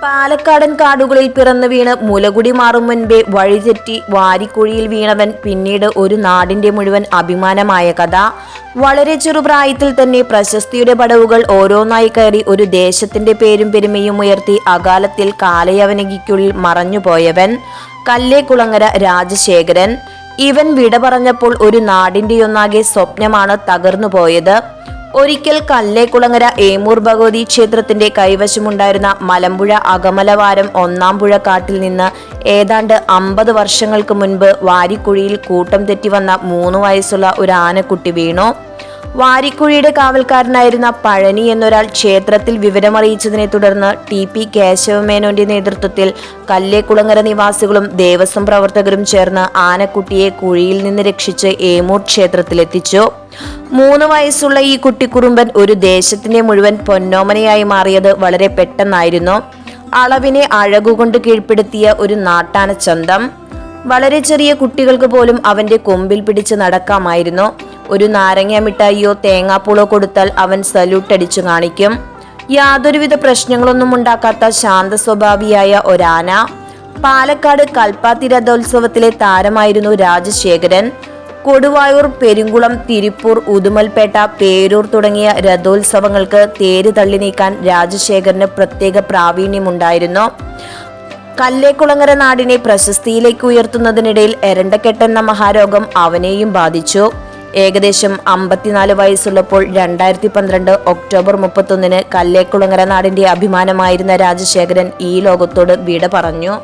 പാലക്കാടൻ കാടുകളിൽ പിറന്നു വീണ് മുലകുടി മാറും മുൻപേ വഴിതെറ്റി വാരിക്കുഴിയിൽ വീണവൻ പിന്നീട് ഒരു നാടിന്റെ മുഴുവൻ അഭിമാനമായ കഥ. വളരെ ചെറുപ്രായത്തിൽ തന്നെ പ്രശസ്തിയുടെ പടവുകൾ ഓരോന്നായി കയറി ഒരു ദേശത്തിന്റെ പേരും പെരുമയും ഉയർത്തി അകാലത്തിൽ കാലയവനികയ്ക്കുള്ളിൽ മറഞ്ഞുപോയവൻ കല്ലേക്കുളങ്ങര രാജശേഖരൻ. ഇവൻ വിട പറഞ്ഞപ്പോൾ ഒരു നാടിന്റെയൊന്നാകെ സ്വപ്നമാണ് തകർന്നുപോയത്. ഒരിക്കൽ കല്ലേക്കുളങ്ങര ഏമൂർ ഭഗവതി ക്ഷേത്രത്തിന്റെ കൈവശമുണ്ടായിരുന്ന മലമ്പുഴ അകമലവാരം ഒന്നാം പുഴ കാട്ടിൽ നിന്ന് ഏതാണ്ട് 50 വർഷങ്ങൾക്ക് മുൻപ് വാരിക്കുഴിയിൽ കൂട്ടം തെറ്റി വന്ന 3 വയസ്സുള്ള ഒരു ആനക്കുട്ടി വീണു. വാരിക്കുഴിയുടെ കാവൽക്കാരനായിരുന്ന പഴനി എന്നൊരാൾ ക്ഷേത്രത്തിൽ വിവരമറിയിച്ചതിനെ തുടർന്ന് TP കേശവമേനോന്റെ നേതൃത്വത്തിൽ കല്ലേക്കുളങ്ങര നിവാസികളും ദേവസ്വം പ്രവർത്തകരും ചേർന്ന് ആനക്കുട്ടിയെ കുഴിയിൽ നിന്ന് രക്ഷിച്ച് ഏമൂർ ക്ഷേത്രത്തിലെത്തിച്ചു. 3 വയസ്സുള്ള ഈ കുട്ടിക്കുറുമ്പൻ ഒരു ദേശത്തിന്റെ മുഴുവൻ പൊന്നോമനയായി മാറിയത് വളരെ പെട്ടെന്നായിരുന്നു. അളവിനെ അഴകുകൊണ്ട് കീഴ്പ്പെടുത്തിയ ഒരു നാട്ടാന ചന്തം. വളരെ ചെറിയ കുട്ടികൾക്ക് പോലും അവന്റെ കൊമ്പിൽ പിടിച്ച് നടക്കാമായിരുന്നു. ഒരു നാരങ്ങ മിഠായിയോ തേങ്ങാപ്പൂളോ കൊടുത്താൽ അവൻ സല്യൂട്ട് അടിച്ചു കാണിക്കും. യാതൊരുവിധ പ്രശ്നങ്ങളൊന്നും ഉണ്ടാക്കാത്ത ശാന്ത സ്വഭാവിയായ ഒരാന. പാലക്കാട് കൽപ്പാത്തി രഥോത്സവത്തിലെ താരമായിരുന്നു രാജശേഖരൻ. കൊടുവായൂർ, പെരുങ്കുളം, തിരുപ്പൂർ, ഉദുമൽപേട്ട, പേരൂർ തുടങ്ങിയ രഥോത്സവങ്ങൾക്ക് തേര് തള്ളി നീക്കാൻ രാജശേഖരന് പ്രത്യേക പ്രാവീണ്യമുണ്ടായിരുന്നു. കല്ലേക്കുളങ്ങര നാടിനെ പ്രശസ്തിയിലേക്ക് ഉയർത്തുന്നതിനിടയിൽ എരണ്ടക്കെട്ടെന്ന മഹാരോഗം അവനെയും ബാധിച്ചു. ഏകദേശം 54 വയസ്സുള്ളപ്പോൾ 2012 ഒക്ടോബർ 31 കല്ലേക്കുളങ്ങര നാടിന്റെ അഭിമാനമായിരുന്ന രാജശേഖരൻ ഈ ലോകത്തോട് വിട പറഞ്ഞു.